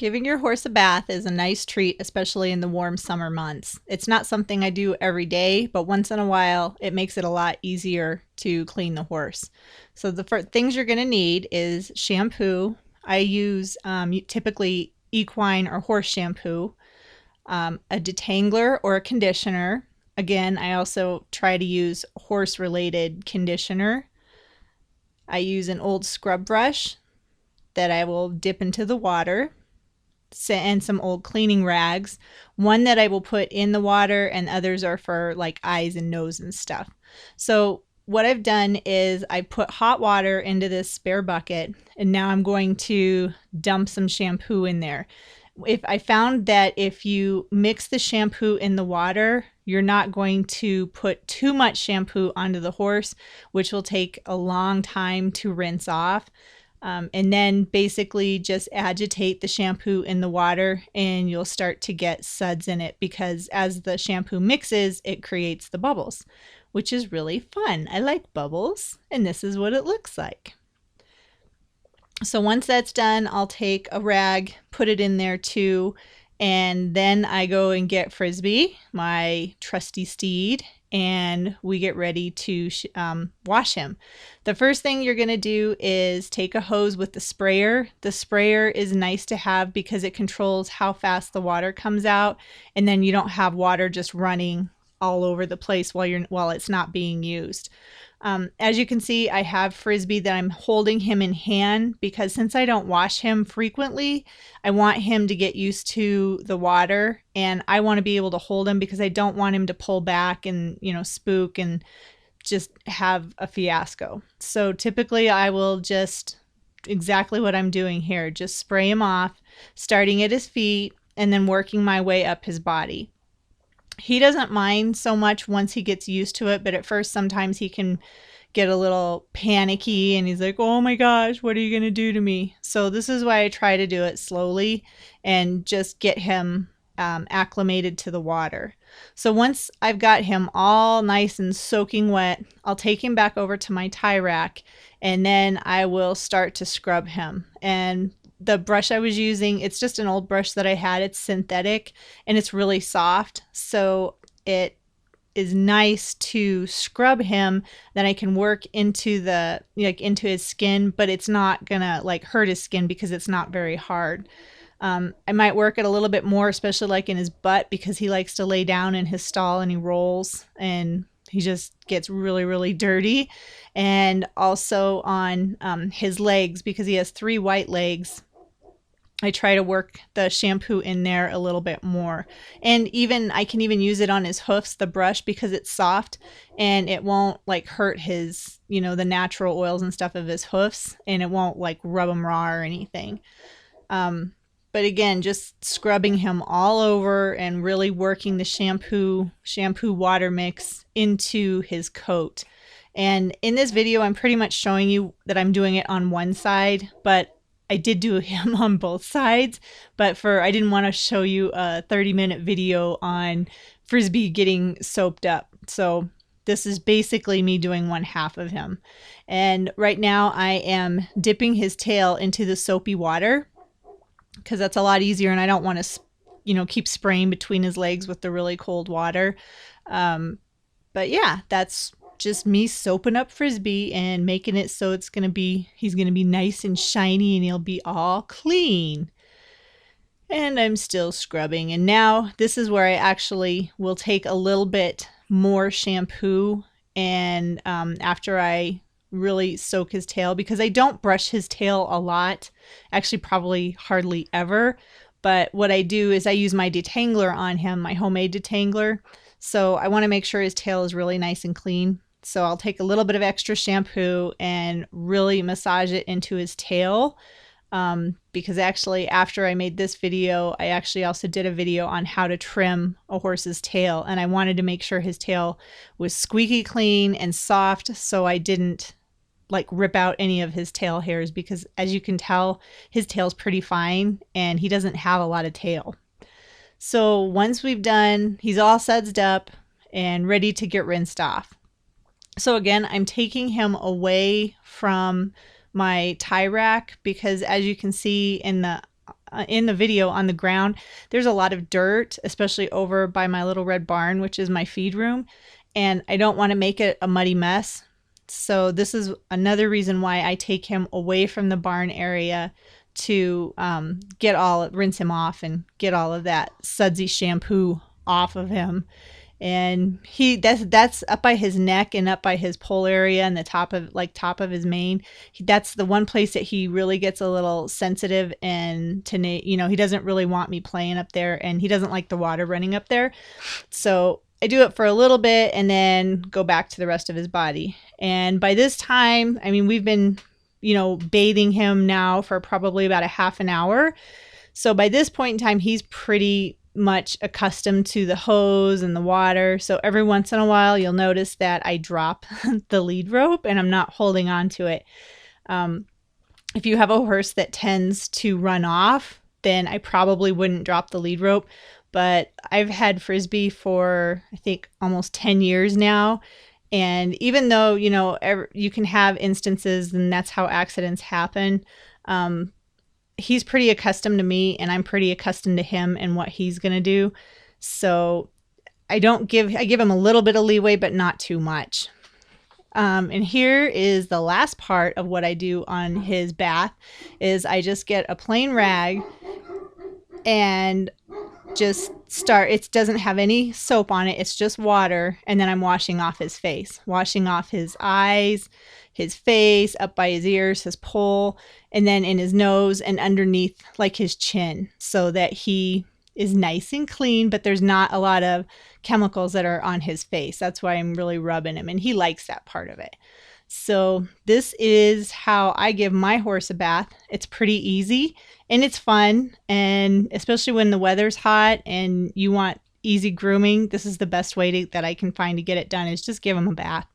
Giving your horse a bath is a nice treat, especially in the warm summer months. It's not something I do every day, but once in a while, it makes it a lot easier to clean the horse. So the first things you're going to need is shampoo. I use typically equine or horse shampoo, a detangler or a conditioner. Again, I also try to use horse-related conditioner. I use an old scrub brush that I will dip into the water, and some old cleaning rags. One that I will put in the water, and others are for like eyes and nose and stuff. So what I've done is I put hot water into this spare bucket, and now I'm going to dump some shampoo in there. If I found that if you mix the shampoo in the water, you're not going to put too much shampoo onto the horse, which will take a long time to rinse off. And then basically just agitate the shampoo in the water, and you'll start to get suds in it, because as the shampoo mixes, it creates the bubbles, which is really fun. I like bubbles, and this is what it looks like. So once that's done, I'll take a rag, put it in there too, and then I go and get Frisby, my trusty steed, and we get ready to wash him. The first thing you're going to do is take a hose with the sprayer. The sprayer is nice to have because it controls how fast the water comes out, and then you don't have water just running all over the place while it's not being used. As you can see, I have Frisby that I'm holding him in hand, because since I don't wash him frequently, I want him to get used to the water, and I want to be able to hold him because I don't want him to pull back and, spook and just have a fiasco. So typically I will just exactly what I'm doing here, just spray him off, starting at his feet and then working my way up his body. He doesn't mind so much once he gets used to it, but at first sometimes he can get a little panicky and he's like, oh my gosh, what are you going to do to me? So this is why I try to do it slowly and just get him acclimated to the water. So once I've got him all nice and soaking wet, I'll take him back over to my tie rack, and then I will start to scrub him. And the brush I was using, it's just an old brush that I had. It's synthetic and it's really soft, so it is nice to scrub him. Then I can work into into his skin, but it's not gonna hurt his skin because it's not very hard. I might work it a little bit more, especially in his butt, because he likes to lay down in his stall and he rolls and he just gets really, really dirty. And also on his legs, because he has 3 white legs, I try to work the shampoo in there a little bit more. And I can even use it on his hoofs, the brush, because it's soft and it won't hurt his, the natural oils and stuff of his hoofs, and it won't rub them raw or anything. But again, just scrubbing him all over and really working the shampoo water mix into his coat. And in this video, I'm pretty much showing you that I'm doing it on one side, but I did do him on both sides. But I didn't want to show you a 30-minute video on Frisby getting soaped up. So this is basically me doing one half of him. And right now I am dipping his tail into the soapy water, because that's a lot easier, and I don't want to keep spraying between his legs with the really cold water. But yeah, that's just me soaping up Frisby and making it so he's gonna be nice and shiny, and he'll be all clean. And I'm still scrubbing, and now this is where I actually will take a little bit more shampoo, and after I really soak his tail, because I don't brush his tail a lot, actually probably hardly ever. But what I do is I use my detangler on him, my homemade detangler. So I want to make sure his tail is really nice and clean. So I'll take a little bit of extra shampoo and really massage it into his tail. Because actually after I made this video, I actually also did a video on how to trim a horse's tail. And I wanted to make sure his tail was squeaky clean and soft, so I didn't rip out any of his tail hairs, because as you can tell, his tail's pretty fine and he doesn't have a lot of tail. So once we've done, he's all sudsed up and ready to get rinsed off. So again, I'm taking him away from my tie rack, because as you can see in the in the video on the ground, there's a lot of dirt, especially over by my little red barn, which is my feed room. And I don't want to make it a muddy mess. So this is another reason why I take him away from the barn area to rinse him off and get all of that sudsy shampoo off of him. And that's up by his neck and up by his pole area and the top of his mane. That's the one place that he really gets a little sensitive, and he doesn't really want me playing up there, and he doesn't like the water running up there. So I do it for a little bit and then go back to the rest of his body. And by this time, I mean, we've been, bathing him now for probably about a half an hour. So by this point in time, he's pretty much accustomed to the hose and the water. So every once in a while, you'll notice that I drop the lead rope and I'm not holding on to it. If you have a horse that tends to run off, then I probably wouldn't drop the lead rope. But I've had Frisby for, I think, almost 10 years now. And even though, you can have instances and that's how accidents happen, he's pretty accustomed to me and I'm pretty accustomed to him and what he's going to do. So I give him a little bit of leeway, but not too much. And here is the last part of what I do on his bath is I just get a plain rag and just start. It doesn't have any soap on it. It's just water. And then I'm washing off his face, washing off his eyes, his face, up by his ears, his poll, and then in his nose and underneath like his chin, so that he is nice and clean, but there's not a lot of chemicals that are on his face. That's why I'm really rubbing him, and he likes that part of it. So this is how I give my horse a bath. It's pretty easy and it's fun, and especially when the weather's hot and you want easy grooming, this is the best way that I can find to get it done, is just give him a bath.